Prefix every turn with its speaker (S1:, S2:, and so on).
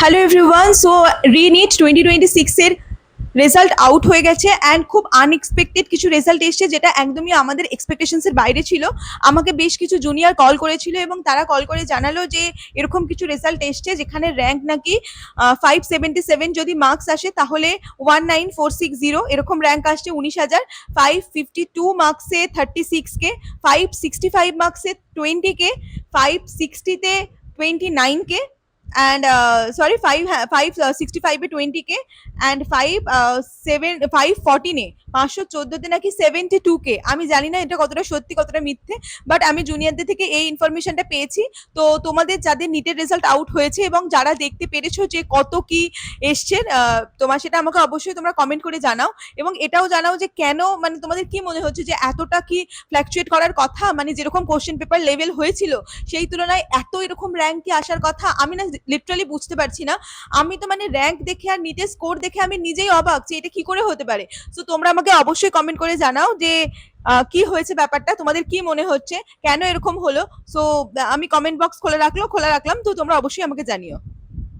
S1: Hello everyone, so রিনিট 2026 এর result out হয়ে গেছে অ্যান্ড খুব আনএক্সপেক্টেড কিছু রেজাল্ট এসছে যেটা একদমই আমাদের এক্সপেকটেশনসের বাইরে ছিল। আমাকে বেশ কিছু জুনিয়র কল করেছিল এবং তারা কল করে জানালো যে এরকম কিছু রেজাল্ট এসছে যেখানে র্যাঙ্ক নাকি 577 যদি মার্কস আসে তাহলে 19460 এরকম র্যাঙ্ক আসছে 19,000, 552 মার্কসে 36K, 565 মার্কসে 20K, 560-তে 29K, and sorry 565 A 20K and 514 এ 514 নাকি 72K। আমি জানি না এটা কতটা সত্যি কতটা মিথ্যে, বাট আমি জুনিয়রদের থেকে এই ইনফরমেশনটা পেয়েছি। তো তোমাদের যাদের নিটের রেজাল্ট আউট হয়েছে এবং যারা দেখতে পেরেছো যে কত কি এসছে, তোমার সেটা আমাকে অবশ্যই তোমরা কমেন্ট করে জানাও এবং এটাও জানাও যে কেন, মানে তোমাদের কি মনে হচ্ছে যে এতটা কি ফ্ল্যাকচুয়েট করার কথা, মানে যেরকম কোশ্চেন পেপার লেভেল হয়েছিল সেই তুলনায় এত এরকম র্যাঙ্কে আসার কথা। আমি না লিটারালি বুঝতে পারছি না। আমি তো মানে র্যাঙ্ক দেখে আর নিটের স্কোর দেখে আমি নিজেই অবাক যে এটা কি করে হতে পারে। সো তোমরা আমাকে অবশ্যই কমেন্ট করে জানাও যে কি হয়েছে ব্যাপারটা, তোমাদের কি মনে হচ্ছে, কেন এরকম হলো। সো আমি কমেন্ট বক্স খোলা রাখলাম, তো তোমরা অবশ্যই আমাকে জানিও।